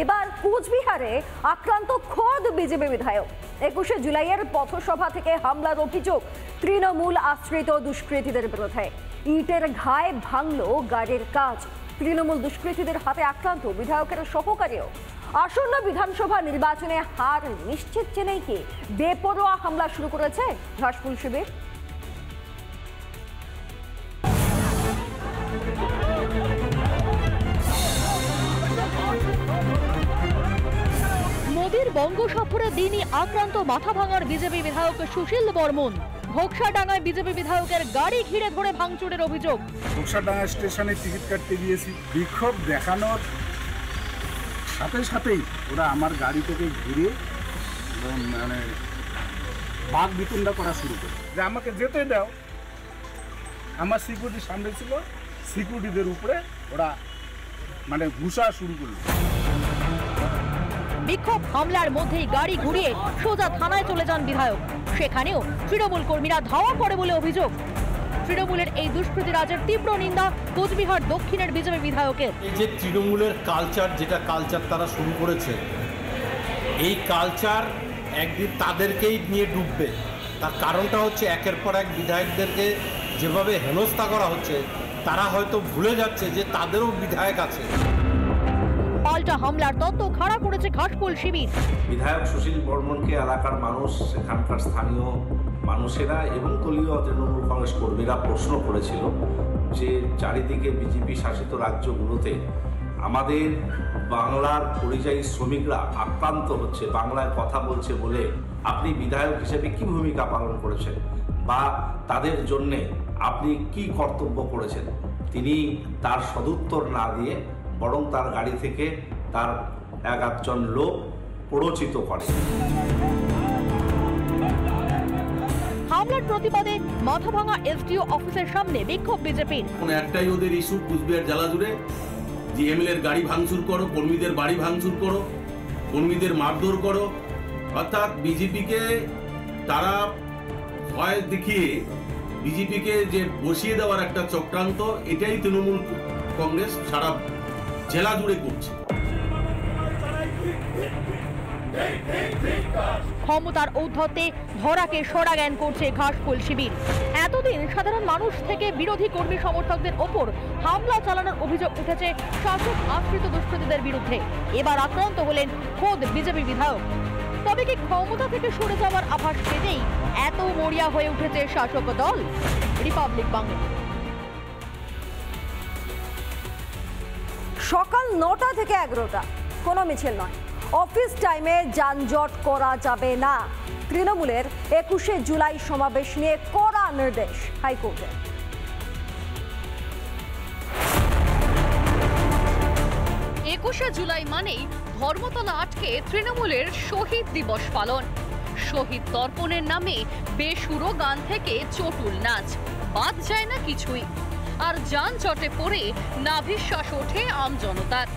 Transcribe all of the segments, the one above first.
এবার কোচবিহারে আক্রান্ত খোদ বিজেপি বিধায়ক। 21শে জুলাইয়ের পথসভা থেকে হামলার অভিযোগ তৃণমূল আশ্রিত দুষ্কৃতীদের বিরুদ্ধে। ইটের ঘায়ে ভাঙল গাড়ির কাজ। তৃণমূল দুষ্কৃতীদের হাতে আক্রান্ত বিধায়কের সহকারীও। আসন্ন বিধানসভা নির্বাচনে হার নিশ্চিত জেনেই কি বেপরোয়া হামলা শুরু করেছে ঘাসফুল শিবির। মোদীর বঙ্গ সফরের দিনই আক্রান্ত মাথা ভাঙার বিজেপি বিধায়ক সুশীল বর্মন। ঘোকসাডাঙ্গায় বিজেপি বিধায়কের গাড়ি ঘিরে ধরে ভাঙচুরের অভিযোগ। ঘোকসাডাঙ্গা স্টেশনে টিকিট কাটতে গিয়েছি, বিক্ষোভ দেখানোর সাথে সাথেই ওরা আমার গাড়ি থেকে ঘিরে মানে বাঘ বিতণ্ডা করা শুরু করে, যে আমাকে যেতে দাও। আমার সিকিউরিটি সামনে ছিল, সিকিউরিটিদের উপরে ওরা মানে ঘুষা শুরু করলো। বিক্ষোভ হামলার মধ্যেই গাড়ি ঘুরিয়ে সোজা থানায় চলে যান বিধায়ক। সেখানেও তৃণমূল কর্মীরা ধাওয়া করে বলে অভিযোগ। তৃণমূলের এই দুষ্কৃতী রাজের তীব্র নিন্দা কোচবিহার দক্ষিণের বিজেপি বিধায়কের। এই যে তৃণমূলের কালচার, যেটা কালচার তারা শুরু করেছে, এই কালচার একদিন তাদেরকেই নিয়ে ডুববে। তার কারণটা হচ্ছে একের পর এক বিধায়কদেরকে যেভাবে হেনস্থা করা হচ্ছে, তারা হয়তো ভুলে যাচ্ছে যে তাদেরও বিধায়ক আছে। পাল্টা হামলার তত্ত্ব খাড়া করেছে ঘাসফুল শিবির। বিধায়ক সুশীল বর্মনকে এলাকার মানুষ, সেখানকার স্থানীয় মানুষেরা এবং দলীয় তৃণমূল কংগ্রেস কর্মীরা প্রশ্ন করেছিল যে চারিদিকে বিজেপি শাসিত রাজ্যগুলোতে আমাদের বাংলার পরিযায়ী শ্রমিকরা আক্রান্ত হচ্ছে, বাংলায় কথা বলছে বলে আপনি বিধায়ক হিসেবে কি ভূমিকা পালন করেছেন বা তাদের জন্যে আপনি কি কর্তব্য করেছেন। তিনি তার সদুত্তর না দিয়ে বরং তার গাড়ি থেকে তার একজন লোক প্ররোচিত করে। হামলার প্রতিবাদে মাথাভাঙা এসডিও অফিসের সামনে বিক্ষোভ বিজেপির। একটাই ওদের ইস্যু কুচবিহার জেলা জুড়ে যে এমএলএর গাড়ি ভাঙচুর করো, কর্মীদের বাড়ি ভাঙচুর করো, কর্মীদের মারধর করো। অর্থাৎ বিজেপিকে তারা ভয় দেখিয়ে বিজেপিকে যে বসিয়ে দেওয়ার একটা চক্রান্ত, এটাই তৃণমূল কংগ্রেস সারা জেলা জুড়ে করছে। ক্ষমতার ঔদ্ধত্যে ধরাকে সরা জ্ঞান করছে ঘাসফুল শিবির। এতদিন সাধারণ মানুষ থেকে বিরোধী কর্মী সমর্থকদের ওপর হামলা চালানোর অভিযোগ উঠেছে শাসক আশ্রিত দুষ্কৃতীদের বিরুদ্ধে। এবার আক্রান্ত হলেন খোদ বিজেপি বিধায়ক। তবে কি ক্ষমতা থেকে সরে যাওয়ার আভাস পেতেই এত মরিয়া হয়ে উঠেছে শাসক দল? রিপাবলিক বাংলা। সকাল 9টা থেকে 11টা কোনো মিছিল নয়। অফিস টাইমে যানজট করা যাবে না। তৃণমূলের 21শে জুলাই সমাবেশ নিয়ে কড়া নির্দেশ হাইকোর্টের। 21শে জুলাই মানেই ধর্মতলা আটকে তৃণমূলের শহীদ দিবস পালন। শহীদ তর্পণের নামে বেসুরো গান থেকে চটুল নাচ, বাদ যায় না কিছুই। আর যানজটে পড়ে নাভিশ্বাস ওঠে আমজনতার।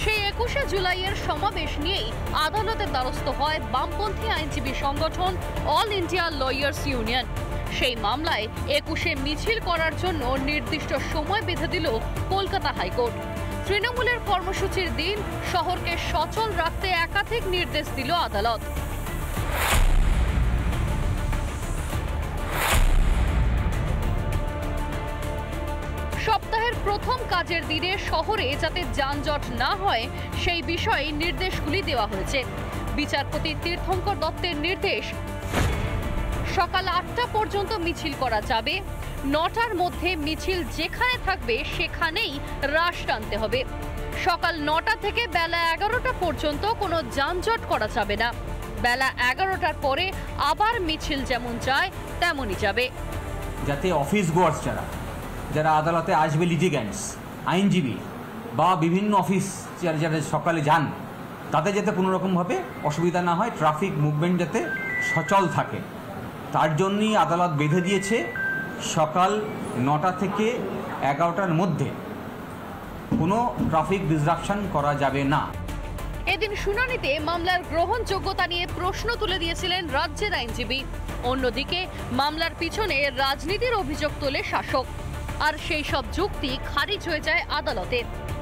সেই 21শে জুলাইয়ের সমাবেশ নিয়েই আদালতের দ্বারস্থ হয় বামপন্থী আইনজীবী সংগঠন অল ইন্ডিয়া লয়ার্স ইউনিয়ন। সেই মামলায় 21শে মিছিল করার জন্য নির্দিষ্ট সময় বেঁধে দিল কলকাতা হাইকোর্ট। তৃণমূলের কর্মসূচির দিন শহরকে সচল রাখতে একাধিক নির্দেশ দিল আদালত। সপ্তাহের প্রথম কাজের দিনে শহরে যাতে যানজট না হয় সেই বিষয়ে নির্দেশগুলি দেওয়া হয়েছে। বিচারপতি তীর্থঙ্কর দত্তের নির্দেশ, সকাল 8টা পর্যন্ত মিছিল করা যাবে। 9টার মধ্যে মিছিল যেখানে থাকবে সেখানেই রাশ টানতে হবে। সকাল 9টা থেকে বেলা 11টা পর্যন্ত কোনো যানজট করা যাবে না। বেলা 11টার পরে আবার মিছিল যেমন যায় তেমনই যাবে। যাতে অফিস গোয়ার্স যারা আদালতে আসবে, লিটিগ্যান্টস, আইনজীবী বা বিভিন্ন অফিস যারা সকালে যান, তাদের যাতে কোনোরকমভাবে অসুবিধা না হয়, ট্রাফিক মুভমেন্ট যাতে সচল থাকে, তার জন্যই আদালত বেঁধে দিয়েছে সকাল 9টা থেকে 11টার মধ্যে কোনো ট্রাফিক ডিসরাপশন করা যাবে না। এদিন শুনানিতে মামলার গ্রহণযোগ্যতা নিয়ে প্রশ্ন তুলে দিয়েছিলেন রাজ্যের আইনজীবী। অন্যদিকে মামলার পিছনে রাজনীতির অভিযোগ তোলে শাসক, আর সেই সব যুক্তি খারিজ হয়ে যায় আদালতে।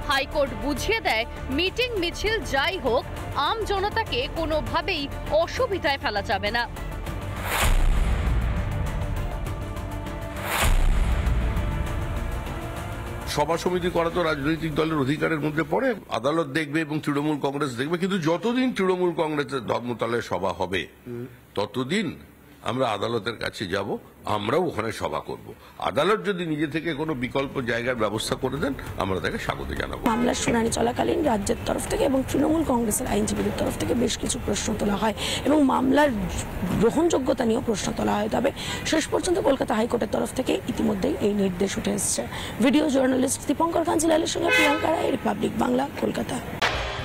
হাইকোর্ট বুঝিয়ে দেয় মিটিং মিছিল যাই হোক আম জনতাকে কোনোভাবেই অসুবিধায় ফেলা যাবে না। সভা সমিতি করা তো রাজনৈতিক দলের অধিকারের মধ্যে পড়ে, আদালত দেখবে এবং তৃণমূল কংগ্রেস দেখবে, কিন্তু যতদিন তৃণমূল কংগ্রেসের ধর্মতলে সভা হবে ততদিন আমরা আদালতের কাছে যাব, আমরাও ওখানে সভা করব। আদালত যদি নিজে থেকে কোনো বিকল্প জায়গার ব্যবস্থা করে দেন আমরা তাকে স্বাগত জানাবো। মামলার শুনানি চলাকালীন রাজ্যের তরফ থেকে এবং তৃণমূল কংগ্রেসের আইনজীবীদের তরফ থেকে বেশ কিছু প্রশ্ন তোলা হয় এবং মামলার গ্রহণযোগ্যতা নিয়েও প্রশ্ন তোলা হয়। তবে শেষ পর্যন্ত কলকাতা হাইকোর্টের তরফ থেকে ইতিমধ্যেই এই নির্দেশ উঠে এসেছে। ভিডিও জার্নালিস্ট দীপঙ্কর কাঞ্জিলালের সঙ্গে প্রিয়াঙ্কা রায়, রিপাবলিক বাংলা, কলকাতা।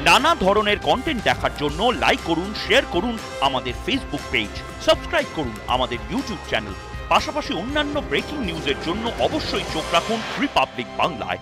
নানা ধরনের কন্টেন্ট দেখার জন্য লাইক করুন, শেয়ার করুন আমাদের ফেসবুক পেজ, সাবস্ক্রাইব করুন আমাদের ইউটিউব চ্যানেল। পাশাপাশি অন্যান্য ব্রেকিং নিউজের জন্য অবশ্যই চোখ রাখুন রিপাবলিক বাংলায়।